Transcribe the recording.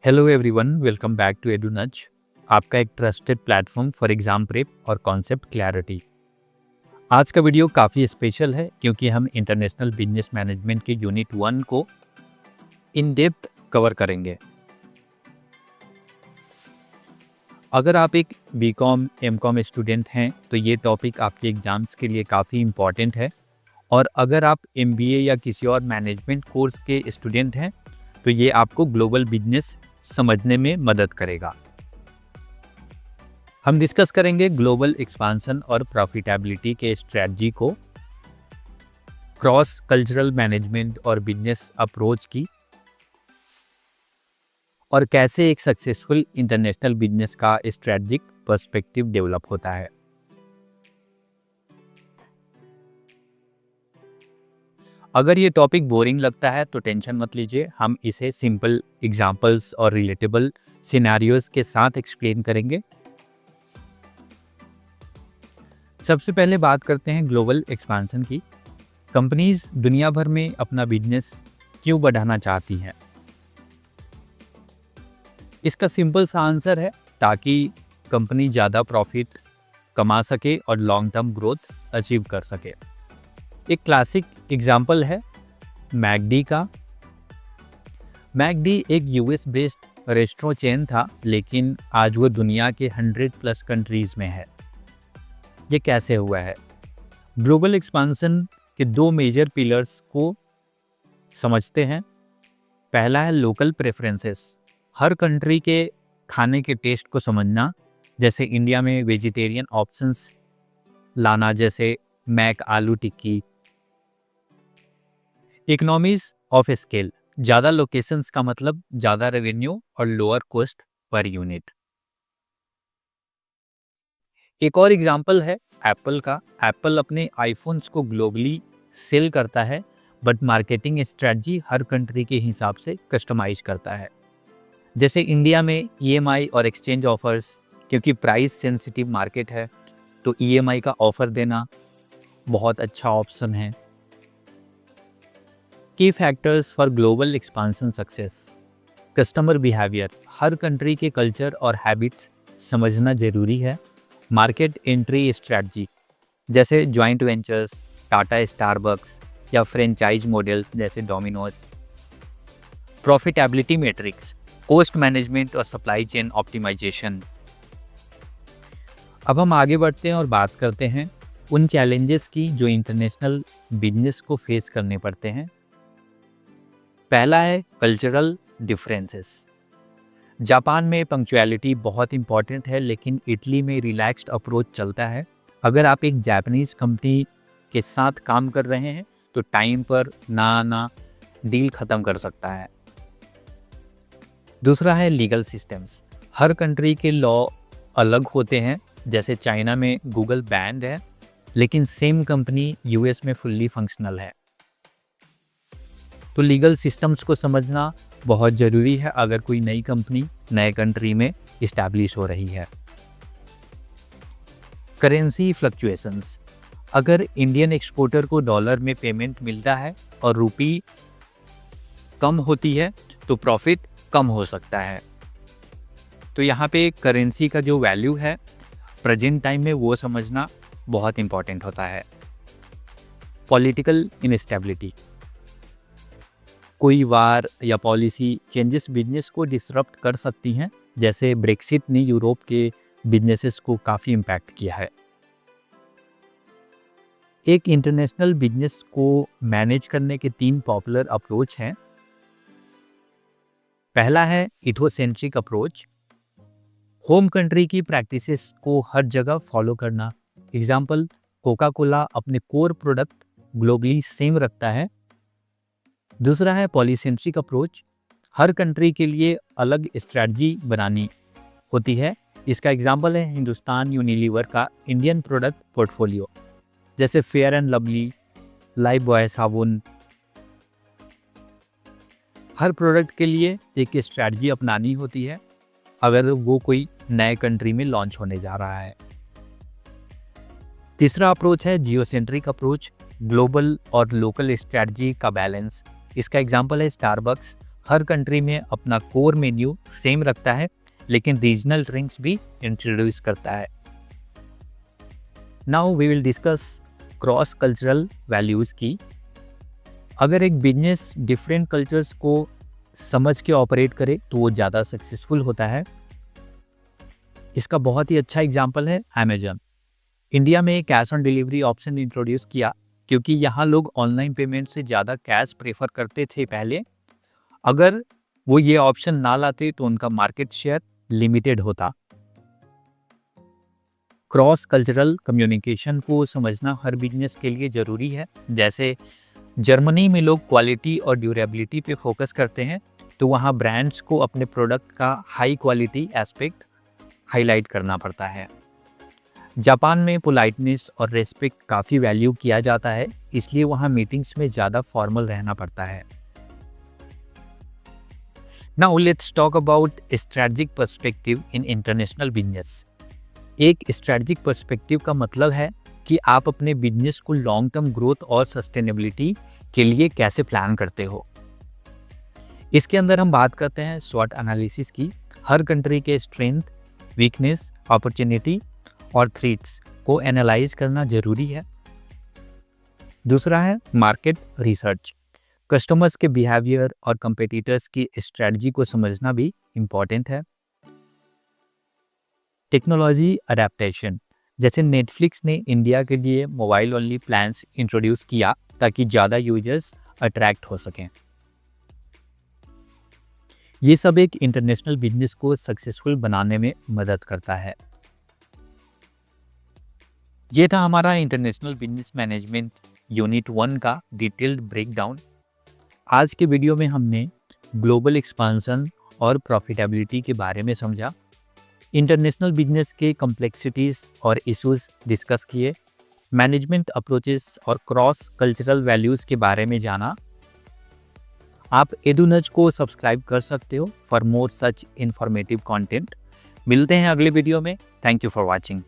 Hello everyone, welcome back to Edunach, आपका एक trusted platform for exam prep और concept clarity. आज का वीडियो काफ़ी स्पेशल है क्योंकि हम इंटरनेशनल बिजनेस मैनेजमेंट के यूनिट 1 को इन डेप्थ कवर करेंगे। अगर आप एक बीकॉम एमकॉम स्टूडेंट हैं तो ये टॉपिक आपके एग्जाम्स के लिए काफ़ी इम्पॉर्टेंट है, और अगर आप एमबीए या किसी और मैनेजमेंट कोर्स के स्टूडेंट हैं तो ये आपको ग्लोबल बिजनेस समझने में मदद करेगा। हम डिस्कस करेंगे ग्लोबल एक्सपांशन और प्रॉफिटेबिलिटी के स्ट्रेटजी को, क्रॉस कल्चरल मैनेजमेंट और बिजनेस अप्रोच की, और कैसे एक सक्सेसफुल इंटरनेशनल बिजनेस का स्ट्रेटजिक पर्सपेक्टिव डेवलप होता है। अगर ये टॉपिक बोरिंग लगता है तो टेंशन मत लीजिए, हम इसे सिंपल एग्जांपल्स और रिलेटेबल सिनेरियोज के साथ एक्सप्लेन करेंगे। सबसे पहले बात करते हैं ग्लोबल एक्सपांशन की। कंपनीज दुनिया भर में अपना बिजनेस क्यों बढ़ाना चाहती हैं? इसका सिंपल सा आंसर है ताकि कंपनी ज़्यादा प्रॉफिट कमा सके और लॉन्ग टर्म ग्रोथ अचीव कर सके। एक क्लासिक एग्जाम्पल है मैकडी का। मैकडी एक यूएस बेस्ड रेस्टोरेंट चेन था, लेकिन आज वो दुनिया के 100+ कंट्रीज में है। ये कैसे हुआ है? ग्लोबल एक्सपांशन के दो मेजर पिलर्स को समझते हैं। पहला है लोकल प्रेफरेंसेस, हर कंट्री के खाने के टेस्ट को समझना, जैसे इंडिया में वेजिटेरियन ऑप्शंस लाना, जैसे मैक आलू टिक्की। इकोनॉमीज ऑफ स्केल, ज़्यादा लोकेशंस का मतलब ज़्यादा रेवेन्यू और लोअर कॉस्ट पर यूनिट। एक और एग्जांपल है एप्पल का। एप्पल अपने आईफोन्स को ग्लोबली सेल करता है, but marketing strategy her country के हिसाब से कस्टमाइज करता है। जैसे इंडिया में ईएमआई और एक्सचेंज ऑफर्स, क्योंकि प्राइस सेंसिटिव मार्केट है तो ईएमआई का ऑफर देना बहुत अच्छा ऑप्शन है। की factors for global expansion success, customer behaviour, her country के कल्चर और हैबिट्स समझना जरूरी है। मार्केट एंट्री स्ट्रैटेजी, जैसे जॉइंट वेंचर्स, टाटा स्टारबक्स या फ्रेंचाइज मॉडल जैसे Domino's. Profitability matrix, cost management और सप्लाई चेन ऑप्टिमाइजेशन। अब हम आगे बढ़ते हैं और बात करते हैं उन चैलेंजेस की जो इंटरनेशनल बिजनेस को फेस करने पड़ते हैं। पहला है कल्चरल डिफरेंसेस। जापान में पंक्चुअलिटी बहुत इंपॉर्टेंट है, लेकिन इटली में रिलैक्स्ड अप्रोच चलता है। अगर आप एक जापानीज कंपनी के साथ काम कर रहे हैं तो टाइम पर ना आना डील ख़त्म कर सकता है। दूसरा है लीगल सिस्टम्स, हर कंट्री के लॉ अलग होते हैं। जैसे चाइना में गूगल बैंड है, लेकिन सेम कंपनी यूएस में फुल्ली फंक्शनल है। तो लीगल सिस्टम्स को समझना बहुत ज़रूरी है अगर कोई नई कंपनी नए कंट्री में इस्टेब्लिश हो रही है। करेंसी फ्लक्चुएशंस, अगर इंडियन एक्सपोर्टर को डॉलर में पेमेंट मिलता है और रुपी कम होती है तो प्रॉफिट कम हो सकता है। तो यहाँ पे करेंसी का जो वैल्यू है प्रेजेंट टाइम में वो समझना बहुत इंपॉर्टेंट होता है। पॉलिटिकल इनस्टेबिलिटी, कोई वार या पॉलिसी चेंजेस बिजनेस को डिसरप्ट कर सकती हैं, जैसे ब्रेक्सिट ने यूरोप के बिजनेसेस को काफ़ी इम्पैक्ट किया है। एक इंटरनेशनल बिजनेस को मैनेज करने के 3 पॉपुलर अप्रोच हैं। पहला है इथोसेंट्रिक अप्रोच, होम कंट्री की प्रैक्टिसेस को हर जगह फॉलो करना। एग्जाम्पल, कोका कोला अपने कोर प्रोडक्ट ग्लोबली सेम रखता है। दूसरा है पॉलीसेंट्रिक अप्रोच, हर कंट्री के लिए अलग स्ट्रैटेजी बनानी होती है। इसका एग्जाम्पल है हिंदुस्तान यूनिलीवर का इंडियन प्रोडक्ट पोर्टफोलियो, जैसे fair and lovely, life boy साबुन। हर प्रोडक्ट के लिए एक स्ट्रैटेजी अपनानी होती है अगर वो कोई नए कंट्री में लॉन्च होने जा रहा है। तीसरा अप्रोच है जियोसेंट्रिक अप्रोच, ग्लोबल और लोकल स्ट्रैटेजी का बैलेंस। इसका एग्जाम्पल है स्टारबक्स, हर कंट्री में अपना कोर मेन्यू सेम रखता है, लेकिन रीजनल ड्रिंक्स भी इंट्रोड्यूस करता है। Now we will discuss cross cultural values की। अगर एक बिजनेस डिफरेंट कल्चर्स को समझ के ऑपरेट करे तो वो ज़्यादा सक्सेसफुल होता है। इसका बहुत ही अच्छा एग्जाम्पल है अमेजन। इंडिया में cash on delivery option introduce किया क्योंकि यहाँ लोग ऑनलाइन पेमेंट से ज़्यादा कैश प्रेफर करते थे पहले। अगर वो ये ऑप्शन ना लाते तो उनका मार्केट शेयर लिमिटेड होता। क्रॉस कल्चरल कम्युनिकेशन को समझना हर बिजनेस के लिए ज़रूरी है। जैसे जर्मनी में लोग क्वालिटी और ड्यूरेबिलिटी पे फोकस करते हैं, तो वहाँ ब्रांड्स को अपने प्रोडक्ट का हाई क्वालिटी एस्पेक्ट हाईलाइट करना पड़ता है। जापान में पोलाइटनेस और रेस्पेक्ट काफ़ी वैल्यू किया जाता है, इसलिए वहाँ मीटिंग्स में ज़्यादा फॉर्मल रहना पड़ता है। Now let's talk about strategic perspective in international business. एक स्ट्रेटजिक पर्सपेक्टिव का मतलब है कि आप अपने बिजनेस को लॉन्ग टर्म ग्रोथ और सस्टेनेबिलिटी के लिए कैसे प्लान करते हो। इसके अंदर हम बात करते हैं स्वॉट एनालिसिस की। हर कंट्री के स्ट्रेंथ, वीकनेस, अपॉर्चुनिटी और थ्रेट्स को एनालाइज करना जरूरी है। दूसरा है मार्केट रिसर्च। कस्टमर्स के बिहेवियर और कंपेटिटर्स की स्ट्रेटजी को समझना भी इम्पॉर्टेंट है। टेक्नोलॉजी अडेप्टेशन, जैसे नेटफ्लिक्स ने इंडिया के लिए मोबाइल ओनली प्लान्स इंट्रोड्यूस किया ताकि ज़्यादा यूजर्स अट्रैक्ट हो सकें। ये सब एक इंटरनेशनल बिजनेस को सक्सेसफुल बनाने में मदद करता है। ये था हमारा इंटरनेशनल बिजनेस मैनेजमेंट यूनिट 1 का डिटेल्ड ब्रेकडाउन। आज के वीडियो में हमने ग्लोबल एक्सपांसन और प्रॉफिटेबिलिटी के बारे में समझा, इंटरनेशनल बिजनेस के कॉम्प्लेक्सिटीज़ और इश्यूज डिस्कस किए, मैनेजमेंट अप्रोचेस और क्रॉस कल्चरल वैल्यूज़ के बारे में जाना। आप एडुनज को सब्सक्राइब कर सकते हो for more such informative content. मिलते हैं अगले वीडियो में। Thank you for watching.